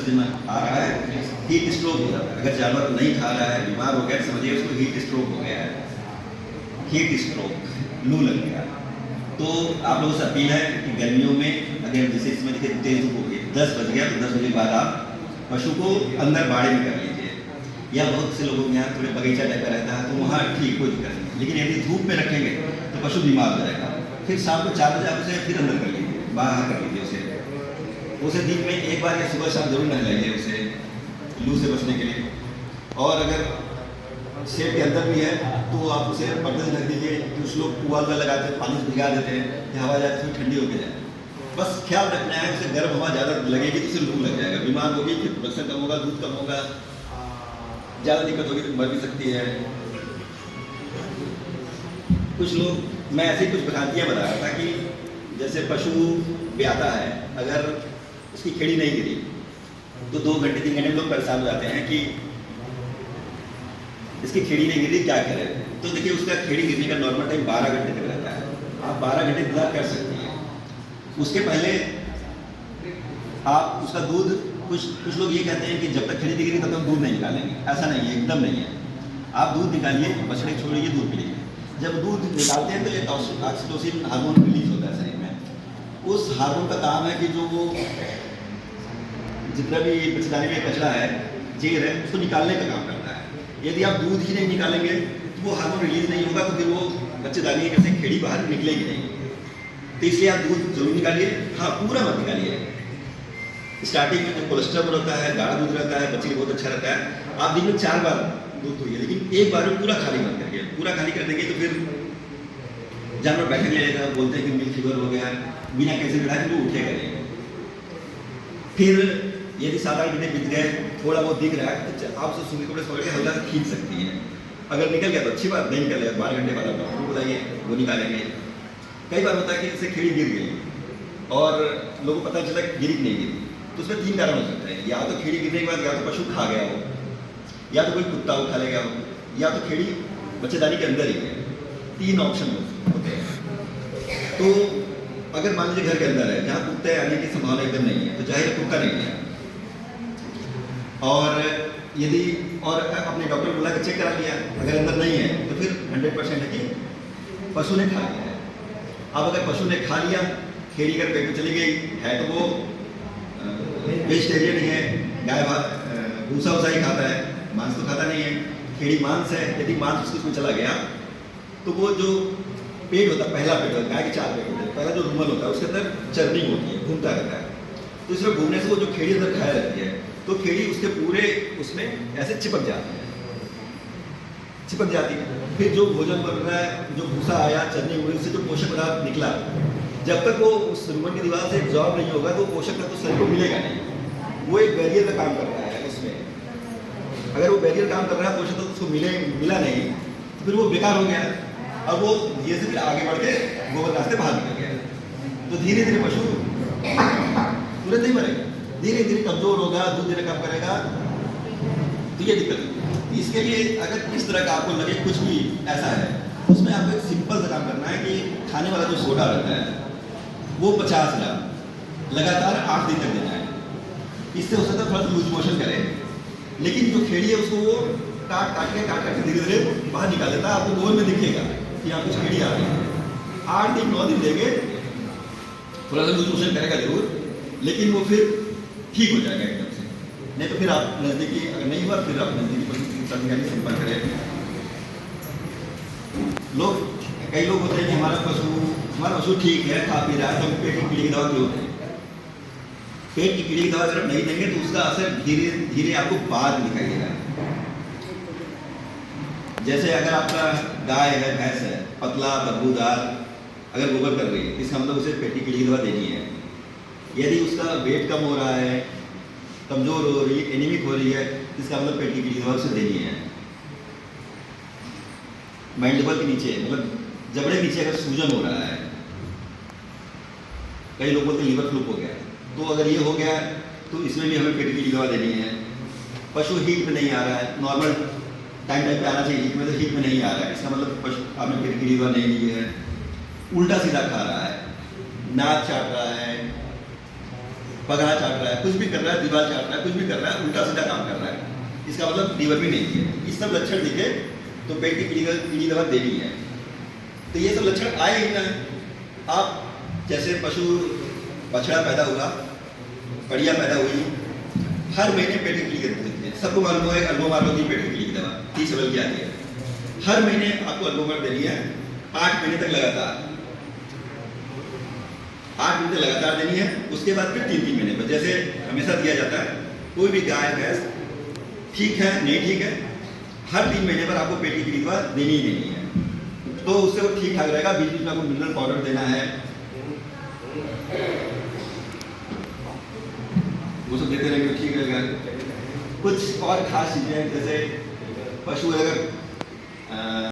दिन आ रहा है, हीट स्ट्रोक हो जाता है। अगर जानवर नहीं खा रहा है, बीमार हो गया, समझिए उसको हीट स्ट्रोक हो गया है, हीट स्ट्रोक, लू लग गया। तो आप लोगों से अपील है कि गर्मियों में अगर जैसे इसमें देखिए तेज धूप हो गई, 10 बज गया तो 10 बजे के बाद आप पशु को अंदर बाड़े में कर लीजिए, या बहुत से लोगों के यहाँ थोड़े बगीचा टाइप का रहता है तो वहाँ ठीक, कोई दिक्कत नहीं। लेकिन यदि धूप में रखेंगे तो पशु बीमार हो जाएगा। फिर शाम को 4 बजे आप उसे फिर अंदर कर लीजिए, बाहर कर लीजिए उसे दिन में एक बार या सुबह शाम जरूर नहलाइए उसे, लू से बचने के लिए। और अगर शेड के अंदर भी है तो आप उसे पर्दे से ढक दीजिए। कुछ लोग पुआल में लगाते हैं, पानी से भिगा देते हैं कि हवा जाती है ठंडी होकर जाए। बस ख्याल रखना है, उसे गर्म हवा ज़्यादा लगेगी तो उसे लू लग जाएगा, बीमार होगी, फिर प्रोडक्शन कम होगा, दूध कम होगा, ज़्यादा दिक्कत होगी तो मर भी सकती है। कुछ लोग, मैं ऐसी कुछ भ्रांतियाँ बता रहा था कि जैसे पशु ब्याता है, अगर उसकी खेड़ी नहीं गिरी तो 2 घंटे 3 घंटे में लोग परेशान हो जाते हैं कि इसकी खेड़ी नहीं गिरी, क्या करें। तो देखिए उसका खेड़ी गिरने का नॉर्मल टाइम 12 घंटे तक रहता है। आप 12 घंटे इंतजार कर सकती हैं। उसके पहले आप उसका दूध, कुछ लोग ये कहते हैं कि जब तक खेड़ी नहीं गिरी तब तक दूध नहीं निकालेंगे। ऐसा नहीं है, एकदम नहीं है। आप दूध निकालिए, बछड़े छोड़िए, दूध पीजिए। जब दूध निकालते हैं तो ये ऑक्सीटोसिन हार्मोन रिलीज होता है शरीर में। उस हार्मोन का काम है कि जो वो जितना भी बच्चेदानी में कचरा है, जेर है, उसको निकालने का काम करता है। यदि आप दूध ही नहीं निकालेंगे तो वो हार्मोन रिलीज नहीं होगा, तो फिर वो बच्चेदानी जैसे खेड़ी बाहर निकलेगी नहीं। तो इसलिए आप दूध जरूर निकालिए। हाँ, पूरा मत निकालिए। स्टार्टिंग में जो कोलेस्ट्रॉल रहता है, गाढ़ा दूध रहता है, बच्चे को बहुत अच्छा रहता है। आप दिन में 4 बार दूध पिए, लेकिन एक बार में पूरा खाली मत करिए। पूरा खाली कर देंगे तो फिर जानवर बैठे लगेगा, बोलते हैं कि मिल्क फीवर हो गया, बिना कैसे बिठाए तो उठेगा नहीं। फिर यदि 7-8 घंटे बीत गए, थोड़ा बहुत दिख रहा है तो आप उसे सूखे कपड़े से हल्का से खींच सकती हैं। अगर निकल गया तो अच्छी बात, नहीं निकल गया 12 घंटे बाद आप डॉक्टर को बताइए, वो निकालेंगे। कई बार होता है कि जैसे खेड़ी गिर गई और लोगों को पता चला कि गिरी नहीं गिरी, तो उसमें 3 कारण हो सकते हैं। या तो खेड़ी गिरने के बाद या तो पशु खा गया हो, या तो कोई कुत्ता उठा ले गया हो, या तो खेड़ी बच्चेदानी के अंदर ही है। 3 ऑप्शन होते हैं। तो अगर मान लीजिए घर के अंदर है जहाँ कुत्ते आने की संभावना एकदम नहीं है, तो जाहिर कुत्ता नहीं है। और यदि अपने डॉक्टर को बुला कर चेक करा लिया, अगर अंदर नहीं है तो फिर 100% है कि पशु ने खा लिया है। अब अगर पशु ने खा लिया, खेड़ी कर पेट में चली गई है, तो वो वेजिटेरियन ही है, गाय भूसा वूसा ही खाता है, मांस तो खाता नहीं है। खेड़ी मांस है, यदि मांस उसमें चला गया तो वो जो पेट होता है, पहला पेट होता है, गाय के 4 पेट होते हैं। पहला जो रूमल होता है उसके अंदर चर्निंग होती है, घूमता रहता है। तो इसमें घूमने से वो जो खेड़ी अंदर खाया रहती है, तो खेड़ी उसके पूरे उसमें ऐसे चिपक जाती है। फिर जो भोजन बन रहा है, जो भूसा आया, चर्नी उड़ी, उससे जो पोषक पदार्थ निकला, जब तक वो उस रूमन की दीवार से एब्जॉर्ब नहीं होगा तो पोषक तत्व शरीर को मिलेगा नहीं। वो एक बैरियर का काम कर रहा है उसमें। अगर वो बैरियर काम कर रहा है, पोषक तत्व उसको मिला नहीं, तो फिर वो बेकार हो गया। अब वो धीरे से फिर आगे बढ़ के गोबर रास्ते बाहर निकल गया। तो धीरे धीरे पशु तुरंत नहीं मरेगा, धीरे धीरे कमजोर होगा, दूध देना कम करेगा, तो ये दिक्कत है। इसके लिए अगर इस तरह का आपको लगे कुछ भी ऐसा है, उसमें आपको एक सिंपल सा काम करना है कि खाने वाला जो सोडा रहता है वो 50 ग्राम लगातार 8 दिन तक देना है। इससे हो सकता है थोड़ा सा लूज मोशन करे, लेकिन जो खेड़ी है उसको वो काट के धीरे धीरे बाहर निकाल देता है। आपको गोल में दिखेगा कि यहाँ कुछ खेड़ी आ रही है। 8 दिन 9 दिन देंगे, थोड़ा सा लूज मोशन करेगा जरूर, लेकिन वो फिर ठीक हो जाएगा एकदम से। नहीं तो फिर आप नज़दीकी, अगर नहीं हुआ फिर आप नज़दीकी पशु चिकित्सा अधिकारी से संपर्क करें। कई लोग होते हैं कि हमारा पशु ठीक है, खा पी रहा है, तो हम पेट की कीड़े की दवा क्यों दें? पेट की कीड़े की दवा अगर आप नहीं देंगे तो उसका असर धीरे धीरे आपको बाद में दिखाई देगा। जैसे अगर आपका गाय है, भैंस है, पतला बदबूदार, अगर गोबर कर रही है, इसका मतलब उसे पेट की कीड़े की दवा देनी है। यदि उसका वेट कम हो रहा है, कमजोर हो रही है, एनीमिक हो रही है, इसका मतलब पेट की कीड़े की दवा उसे देनी है। मैंडिबल के नीचे, मतलब जबड़े नीचे अगर सूजन हो रहा है, कई लोग बोलते हैं लीवर फ्लूक हो गया, तो अगर ये हो गया तो इसमें भी हमें पेट की दवा देनी है। पशु हीट में नहीं आ रहा है, नॉर्मल टाइम पे आना चाहिए, हीट में तो हीट में नहीं आ रहा है, इसका मतलब पशु आपने पेट की दवा नहीं ली है। उल्टा सीधा खा रहा है, नाक चाट रहा है, पगहा चाट रहा है, कुछ भी कर रहा है, दीवार चाट रहा है, कुछ भी कर रहा है, उल्टा सीधा काम कर रहा है, इसका मतलब लीवर भी नहीं है। ये सब लक्षण दिखे तो पेट की पीली दवा देनी है। तो ये सब लक्षण आए ही ना। आप जैसे पशु बछड़ा पैदा हुआ, बढ़िया पैदा हुई, हर महीने पेट की पीली दवा देती है। सबको मालूम है अल्बोमार की पेट की पीली दवा 30 ml की आती है। हर महीने आपको अल्बोमार देनी है, 8 महीने तक लगातार, 8 महीने लगातार देनी है। उसके बाद फिर 3-3 महीने पर, जैसे हमेशा दिया जाता है। कोई भी गाय भैंस ठीक है नहीं ठीक है, हर 3 महीने पर आपको पेट की पीली दवा देनी ही देनी है, तो उससे वो ठीक ठाक रहेगा। बीच बीच में आपको मिनरल पाउडर देना है, वो सब देते रहेंगे तो ठीक रहेगा। कुछ और खास चीजें, जैसे पशु अगर